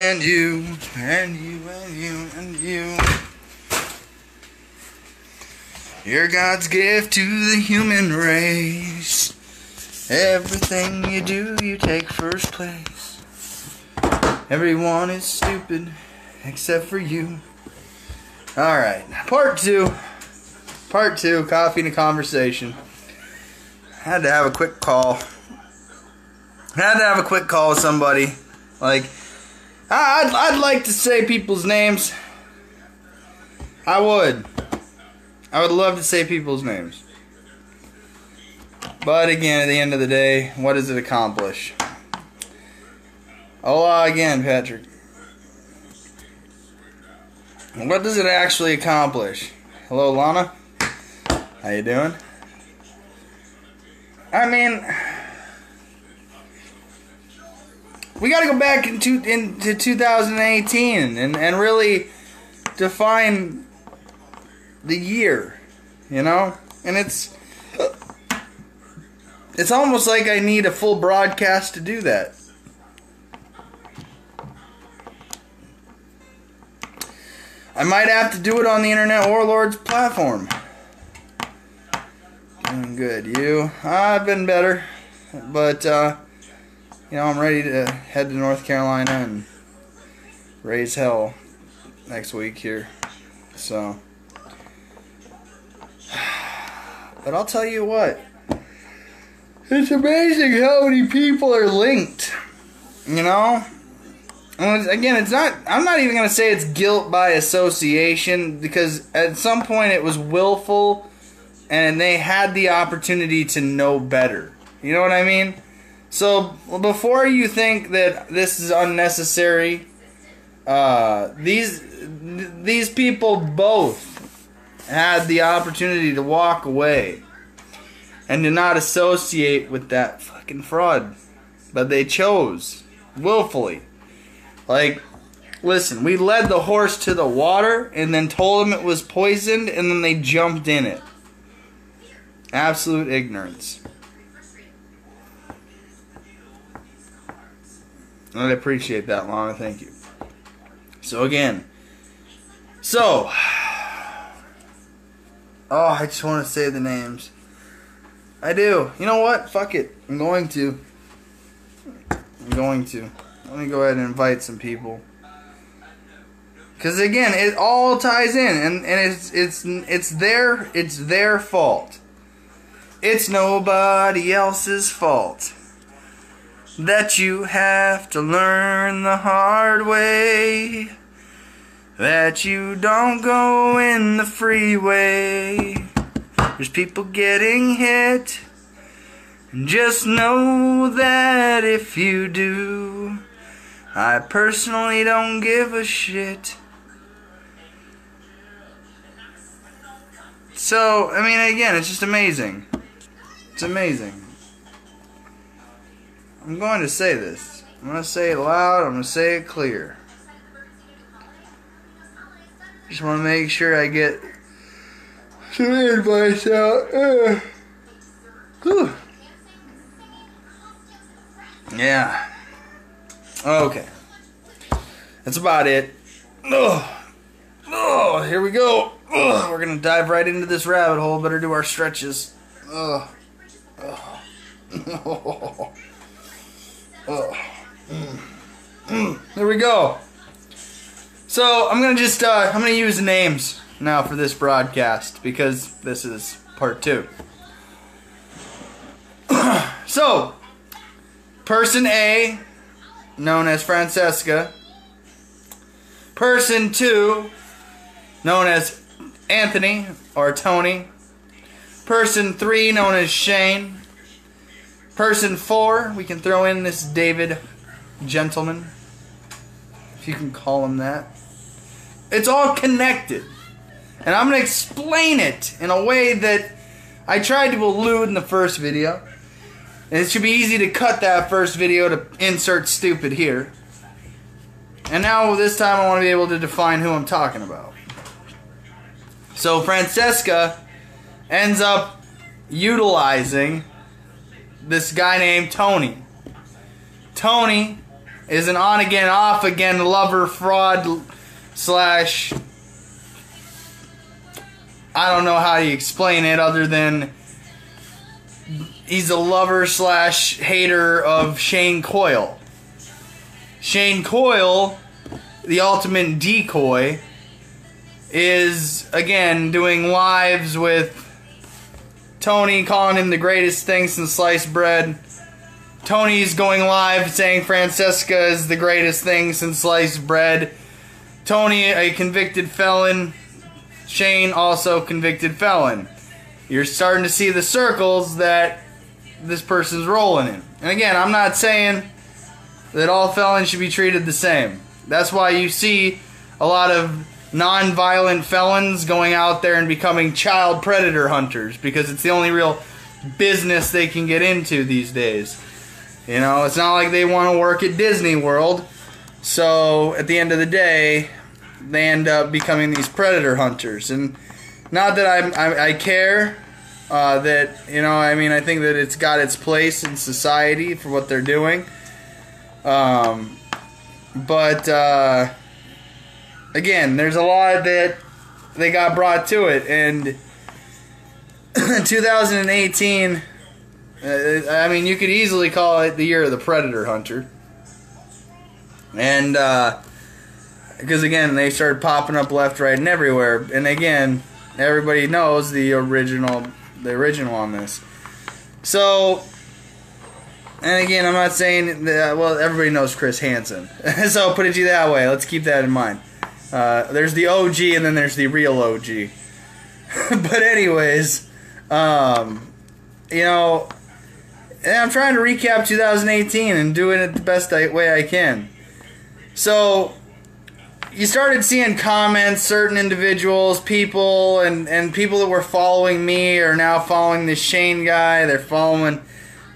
And you, and you, and you, and you. You're God's gift to the human race. Everything you do, you take first place. Everyone is stupid except for you. Alright, part two, coffee and a conversation. Had to have a quick call. With somebody. Like, I'd like to say people's names. I would love to say people's names. But again, at the end of the day, what does it accomplish? Hola again, Patrick. What does it actually accomplish? Hello, Lana. How you doing? I mean, we got to go back into 2018 and really define the year, you know? And it's almost like I need a full broadcast to do that. I might have to do it on the Internet Warlords platform. Doing good. You? I've been better. But, you know, I'm ready to head to North Carolina and raise hell next week here. So. But I'll tell you what. It's amazing how many people are linked. You know? And again, it's not. I'm not even going to say it's guilt by association, because at some point it was willful and they had the opportunity to know better. You know what I mean? So before you think that this is unnecessary, these people both had the opportunity to walk away and to not associate with that fucking fraud, but they chose willfully. Like, listen, we led the horse to the water and then told him it was poisoned, and then they jumped in it. Absolute ignorance. I appreciate that, Lana. Thank you. So again, I just want to say the names. I do. You know what? Fuck it. I'm going to. Let me go ahead and invite some people. Because again, it all ties in, and it's their fault. It's nobody else's fault that you have to learn the hard way, that you don't go in the freeway. There's people getting hit, and just know that if you do, I personally don't give a shit. So, I mean, again, it's just amazing. It's amazing. I'm going to say this. I'm going to say it loud. I'm going to say it clear. Just want to make sure I get some advice out. Whew. Yeah. Okay. That's about it. Oh, here we go. We're going to dive right into this rabbit hole. Better do our stretches. There we go. So, I'm going to just, I'm going to use names now for this broadcast, because this is part 2. So, person A, known as Francesca. Person 2, known as Anthony or Tony. Person 3, known as Shane. Person 4, we can throw in this David gentleman, if you can call him that. It's all connected. And I'm going to explain it in a way that I tried to allude in the first video. And it should be easy to cut that first video to insert stupid here. And now this time I want to be able to define who I'm talking about. So Francesca ends up utilizing this guy named Tony. Tony is an on-again, off-again lover, fraud, slash... I don't know how you explain it other than he's a lover slash hater of Shane Coyle. Shane Coyle, the ultimate decoy, is, again, doing lives with Tony, calling him the greatest thing since sliced bread. Tony's going live saying Francesca is the greatest thing since sliced bread. Tony, a convicted felon. Shane, also convicted felon. You're starting to see the circles that this person's rolling in. And again, I'm not saying that all felons should be treated the same. That's why you see a lot of non-violent felons going out there and becoming child predator hunters, because it's the only real business they can get into these days. You know, it's not like they want to work at Disney World. So at the end of the day, they end up becoming these predator hunters. And not that I care that, you know, I mean, I think that it's got its place in society for what they're doing. But again, there's a lot that they got brought to it. And 2018, I mean, you could easily call it the year of the predator hunter. And because again, they started popping up left, right, and everywhere. And again, everybody knows the original on this. So, and again, I'm not saying that, well, everybody knows Chris Hansen. So I'll put it to you that way. Let's keep that in mind. There's the OG and then there's the real OG. But anyways, you know, I'm trying to recap 2018 and doing it the best way I can. So, you started seeing comments, certain individuals, people, and people that were following me are now following this Shane guy. They're following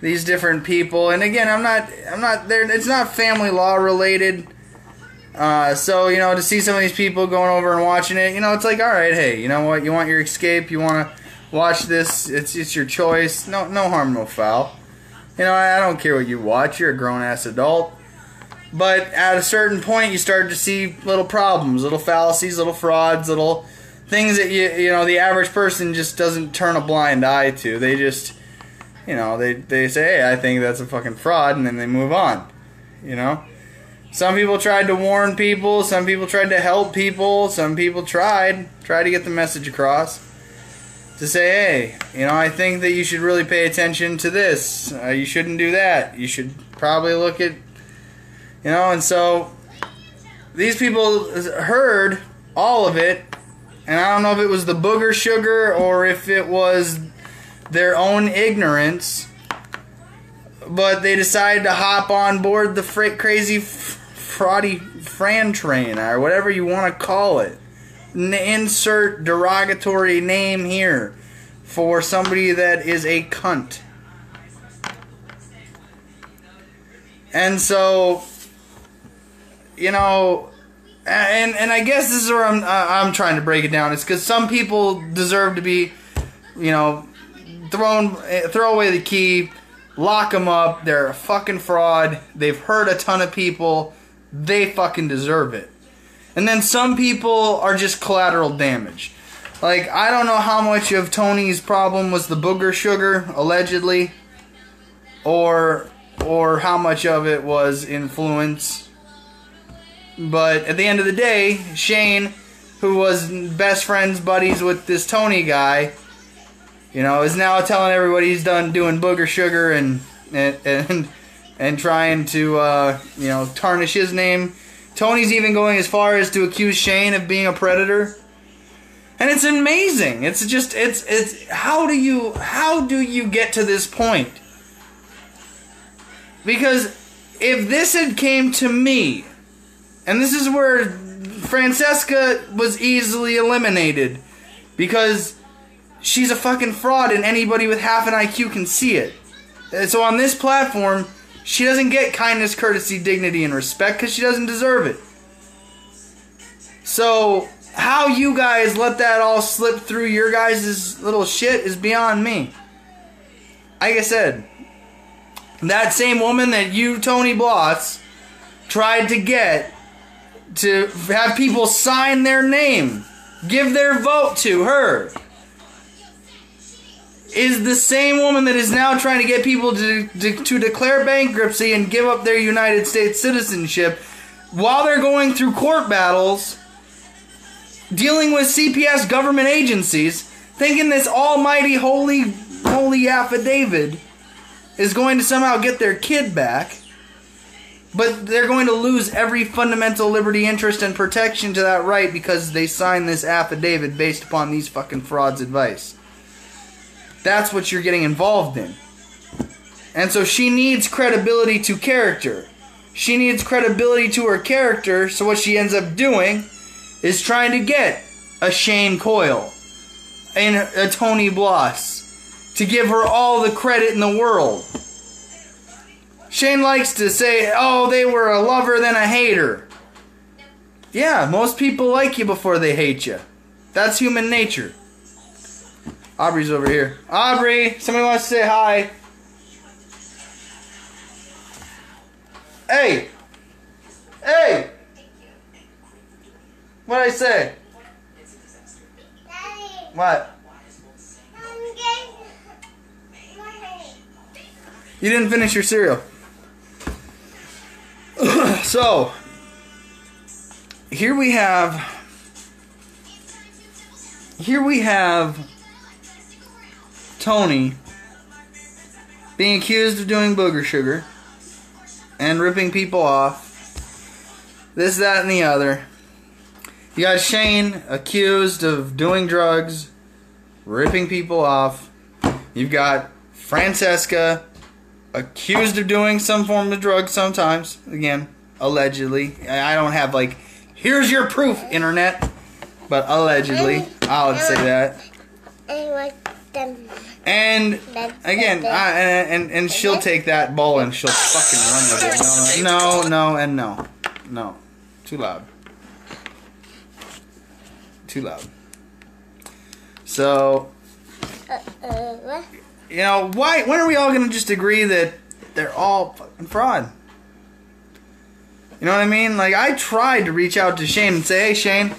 these different people. And again, I'm not there. It's not family law related. So, you know, to see some of these people going over and watching it, you know, it's like, all right, hey, you know what? You want your escape? You want to watch this? It's your choice. No harm, no foul. You know, I don't care what you watch. You're a grown-ass adult. But at a certain point, you start to see little problems, little fallacies, little frauds, little things that you know the average person just doesn't turn a blind eye to. They just, you know, they say, hey, I think that's a fucking fraud, and then they move on. You know, some people tried to warn people, some people tried to help people, some people tried to get the message across to say, hey, you know, I think that you should really pay attention to this. You shouldn't do that. You should probably look at. You know, and so these people heard all of it, and I don't know if it was the booger sugar or if it was their own ignorance, but they decided to hop on board the crazy fraudy Fran train, or whatever you want to call it. Insert derogatory name here for somebody that is a cunt. And so, you know, and I guess this is where I'm trying to break it down. It's because some people deserve to be, you know, throw away the key, lock them up. They're a fucking fraud. They've hurt a ton of people. They fucking deserve it. And then some people are just collateral damage. Like, I don't know how much of Tony's problem was the booger sugar, allegedly, or how much of it was influence. But at the end of the day, Shane, who was best friends, buddies with this Tony guy, you know, is now telling everybody he's done doing booger sugar and trying to, you know, tarnish his name. Tony's even going as far as to accuse Shane of being a predator. And it's amazing. It's just, it's how do you get to this point? Because if this had came to me, and this is where Francesca was easily eliminated, because she's a fucking fraud and anybody with half an IQ can see it. So on this platform, she doesn't get kindness, courtesy, dignity, and respect because she doesn't deserve it. So how you guys let that all slip through your guys' little shit is beyond me. Like I said, that same woman that you, Tony Bloss, tried to get to have people sign their name, give their vote to her, is the same woman that is now trying to get people to declare bankruptcy and give up their United States citizenship while they're going through court battles, dealing with CPS government agencies, thinking this almighty holy affidavit is going to somehow get their kid back, but they're going to lose every fundamental liberty, interest, and protection to that right because they signed this affidavit based upon these fucking frauds' advice. That's what you're getting involved in. And so she needs credibility to character. She needs credibility to her character, so what she ends up doing is trying to get a Shane Coyle and a Tony Bloss to give her all the credit in the world. Shane likes to say, oh, they were a lover then a hater. Yeah, most people like you before they hate you. That's human nature. Aubrey's over here. Aubrey, somebody wants to say hi. Hey! Hey! What'd I say? Daddy. What? You didn't finish your cereal. So, here we have Tony being accused of doing booger sugar and ripping people off. This, that, and the other. You got Shane accused of doing drugs, ripping people off. You've got Francesca accused of doing some form of drugs sometimes. Again, allegedly. I don't have, like, here's your proof, internet. But allegedly, I would say that. And again, and she'll take that ball and she'll fucking run with it. No. Too loud. Too loud. So, you know, why? When are we all gonna just agree that they're all fucking fraud? You know what I mean? Like, I tried to reach out to Shane and say, hey, Shane,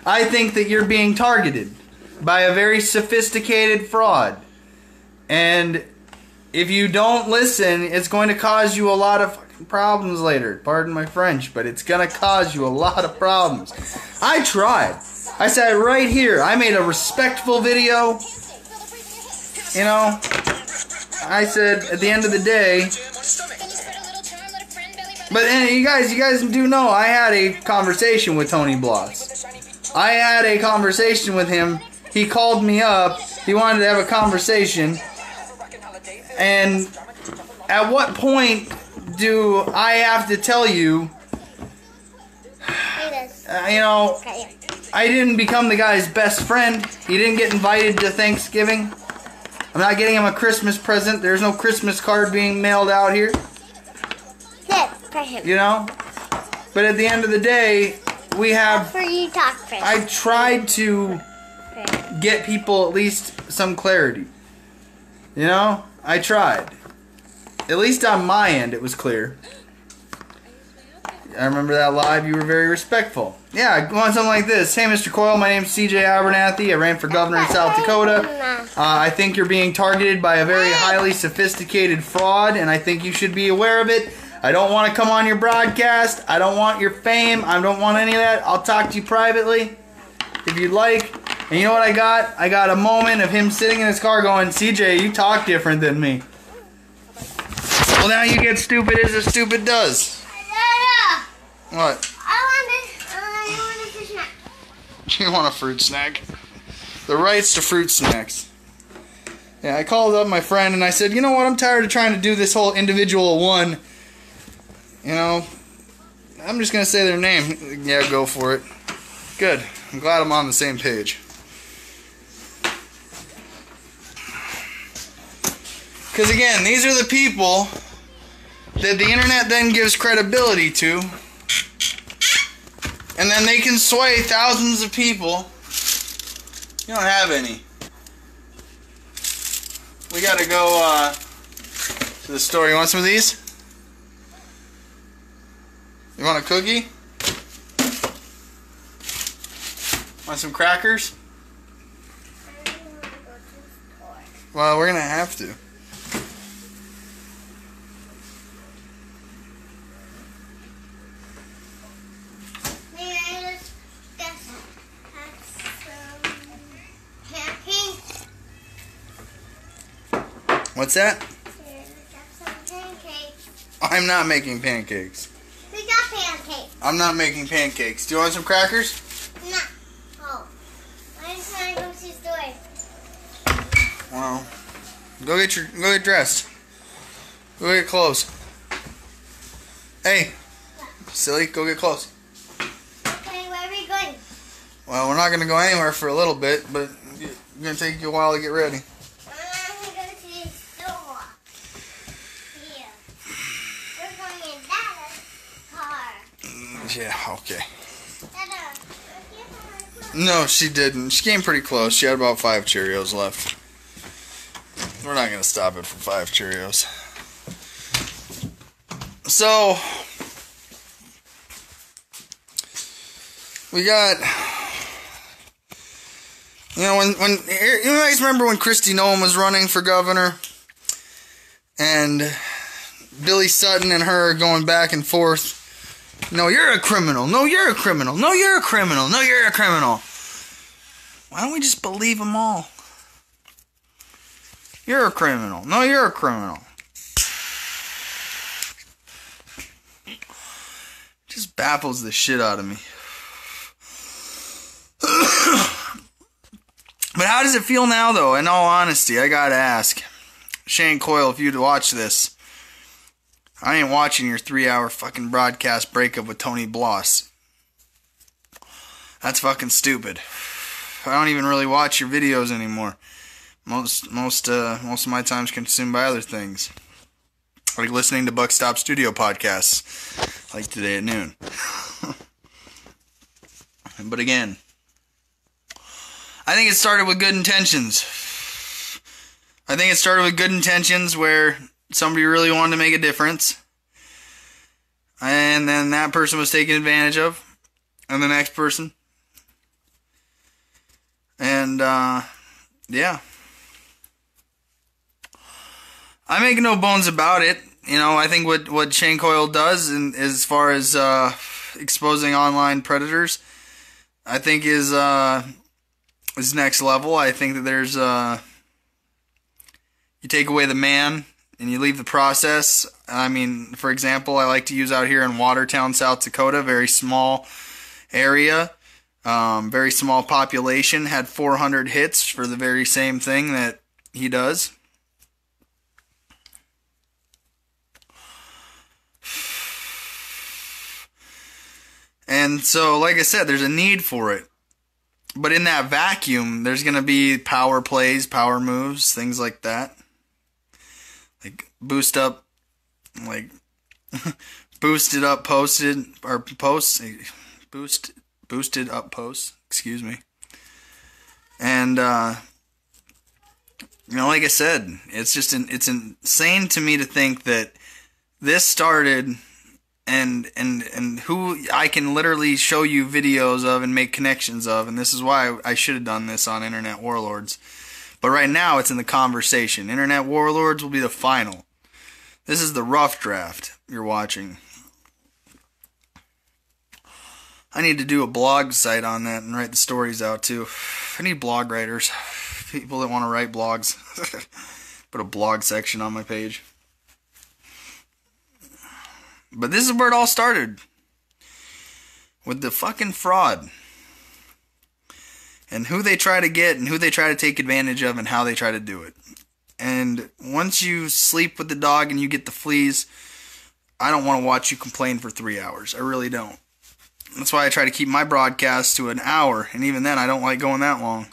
I think that you're being targeted by a very sophisticated fraud. And if you don't listen, it's going to cause you a lot of fucking problems later. Pardon my French, but it's going to cause you a lot of problems. I tried. I said right here, I made a respectful video. You know, I said at the end of the day, but you guys do know I had a conversation with Tony Bloss. I had a conversation with him. He called me up. He wanted to have a conversation. And at what point do I have to tell you, you know, I didn't become the guy's best friend. He didn't get invited to Thanksgiving. I'm not getting him a Christmas present. There's no Christmas card being mailed out here. You know? But at the end of the day, we have... I tried to get people at least some clarity. You know? I tried. At least on my end, it was clear. I remember that live. You were very respectful. Yeah, go on something like this. Hey, Mr. Coyle, my name's CJ Abernathy. I ran for governor in South Dakota. I think you're being targeted by a very highly sophisticated fraud, and I think you should be aware of it. I don't want to come on your broadcast. I don't want your fame. I don't want any of that. I'll talk to you privately if you'd like. And you know what I got? I got a moment of him sitting in his car going, CJ, you talk different than me. Well, now you get stupid as a stupid does. What? I want a fruit snack. You want a fruit snack? The rights to fruit snacks. Yeah, I called up my friend and I said, you know what? I'm tired of trying to do this whole individual one. You know, I'm just going to say their name. Yeah, go for it. Good. I'm glad I'm on the same page. Because again, these are the people that the internet then gives credibility to. And then they can sway thousands of people. You don't have any. We gotta go to the store. You want some of these? You want a cookie? Want some crackers? I don't want to go to the store. Well, we're gonna have to. May I just have some pancakes? What's that? Here, have some pancakes. I'm not making pancakes. We got pancakes. I'm not making pancakes. Do you want some crackers? No. Oh. I just want to go to the store. Well, go get dressed. Go get clothes. Hey, silly, go get clothes. Okay, where are we going? Well, we're not gonna go anywhere for a little bit, but it's gonna take you a while to get ready. I'm going to go to the store. Here. We're going in Dada's car. Yeah, okay. Dada, do you have my clothes? No, she didn't. She came pretty close. She had about 5 Cheerios left. We're not gonna stop it for 5 Cheerios. So we got, when you guys remember when Kristi Noem was running for governor, and Billy Sutton and her going back and forth. No, you're a criminal. No, you're a criminal. No, you're a criminal. No, you're a criminal. Why don't we just believe them all? You're a criminal. No, you're a criminal. Just baffles the shit out of me. But how does it feel now, though? In all honesty, I gotta ask. Shane Coyle, if you'd watch this, I ain't watching your 3-hour fucking broadcast breakup with Tony Bloss. That's fucking stupid. I don't even really watch your videos anymore. Most of my time's consumed by other things, like listening to Buck Stop Studio podcasts, like today at noon. But again, I think it started with good intentions. I think it started with good intentions where somebody really wanted to make a difference, and then that person was taken advantage of, and the next person, and yeah. I make no bones about it. I think what Shane Coyle does, as far as exposing online predators, I think is next level. I think that there's you take away the man and you leave the process. I mean, for example, I like to use out here in Watertown, South Dakota, very small area, very small population, had 400 hits for the very same thing that he does. And so, like I said, there's a need for it. But in that vacuum, there's going to be power plays, power moves, things like that. Like boosted up posts, boosted up posts, excuse me. And, like I said, it's just, it's insane to me to think that this started, and who I can literally show you videos of and make connections of, and this is why I should have done this on Internet Warlords. But right now it's in the conversation. Internet Warlords will be the final. This is the rough draft you're watching. I need to do a blog site on that and write the stories out too. I need blog writers. People that want to write blogs. Put a blog section on my page. But this is where it all started. With the fucking fraud. And who they try to get and who they try to take advantage of and how they try to do it. And once you sleep with the dog and you get the fleas, I don't want to watch you complain for 3 hours. I really don't. That's why I try to keep my broadcasts to an hour. And even then, I don't like going that long.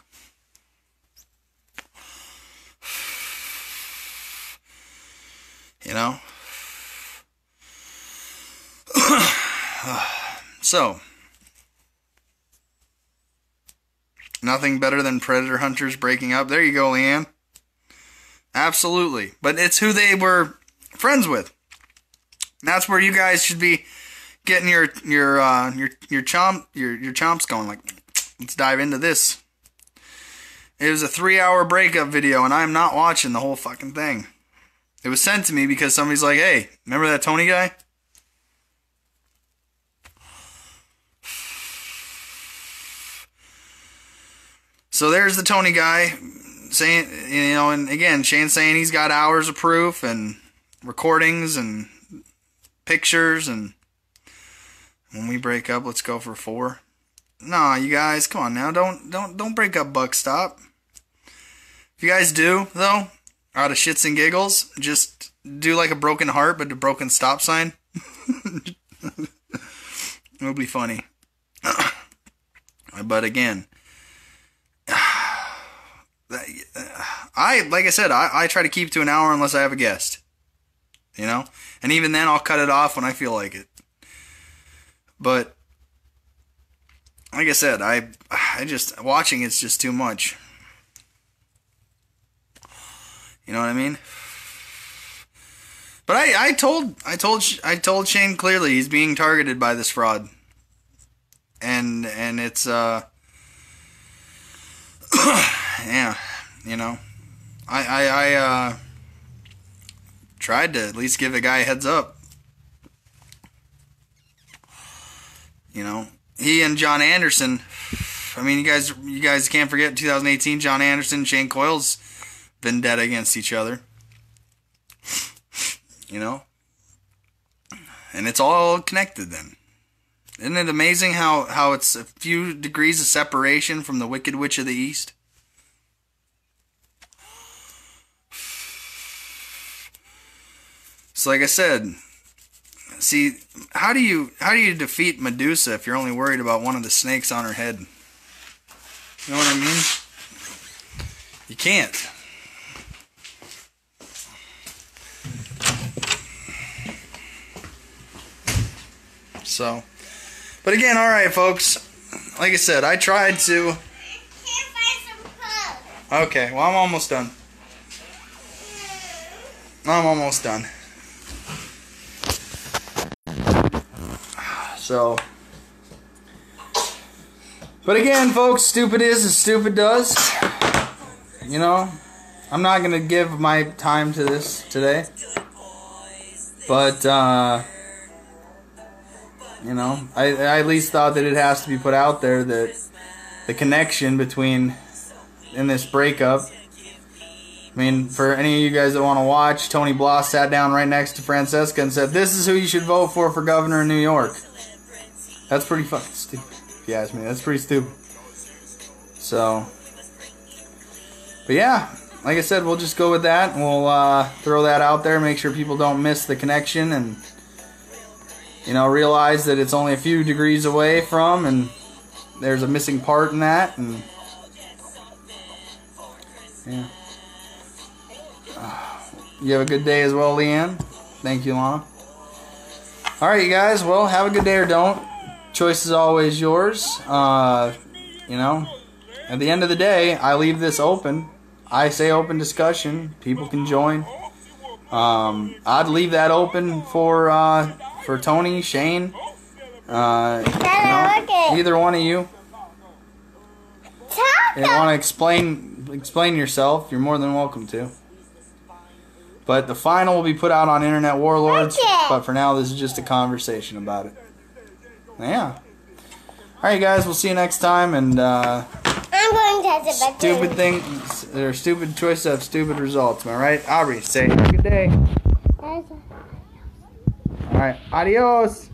So, nothing better than predator hunters breaking up. There you go, Leanne. Absolutely. But it's who they were friends with. And that's where you guys should be getting your chomps going. Like, let's dive into this. It was a 3-hour breakup video, and I'm not watching the whole fucking thing. It was sent to me because somebody's like, "Hey, remember that Tony guy?" So there's the Tony guy saying, you know, and again, Shane saying he's got hours of proof and recordings and pictures, and when we break up, let's go for 4. Nah, you guys, come on now, don't break up Buck Stop. If you guys do, though, out of shits and giggles, just do like a broken heart but a broken stop sign. It'll be funny. But again, like I said, I try to keep to an hour unless I have a guest. You know? And even then, I'll cut it off when I feel like it. But like I said, I just, watching it's just too much. You know what I mean? But I told Shane clearly he's being targeted by this fraud. And it's yeah, you know. I tried to at least give the guy a heads up. You know, he and John Anderson, I mean, you guys can't forget 2018, John Anderson, Shane Coyle's vendetta against each other. You know? And it's all connected then. Isn't it amazing how it's a few degrees of separation from the Wicked Witch of the East? So like I said, see, how do you defeat Medusa if you're only worried about one of the snakes on her head? You know what I mean? You can't. So, but again, alright folks, like I said, I tried to... Can't find some clothes. Okay, well I'm almost done. I'm almost done. So, but again folks, stupid is as stupid does. You know, I'm not going to give my time to this today. But, you know, I at least thought that it has to be put out there that the connection between, in this breakup, I mean, for any of you guys that want to watch, Tony Bloss sat down right next to Francesca and said, "This is who you should vote for governor in New York." That's pretty fucking stupid, if you ask me. That's pretty stupid. So, but yeah, like I said, we'll just go with that. And we'll throw that out there, make sure people don't miss the connection, and, you know, realize that it's only a few degrees away from, and there's a missing part in that, and yeah. You have a good day as well, Leanne. Thank you, Lana. Alright, you guys, well, have a good day or don't. Choice is always yours. You know, at the end of the day, I leave this open. I say open discussion. People can join. I'd leave that open for Tony, Shane, you know, either one of you. If you want to explain yourself, you're more than welcome to. But the final will be put out on Internet Warlords. But for now, this is just a conversation about it. Yeah. Alright, guys, we'll see you next time. And I'm going to test it. Stupid things, or stupid choices have stupid results. Am I right? Aubrey, say have a good day. Alright, adios.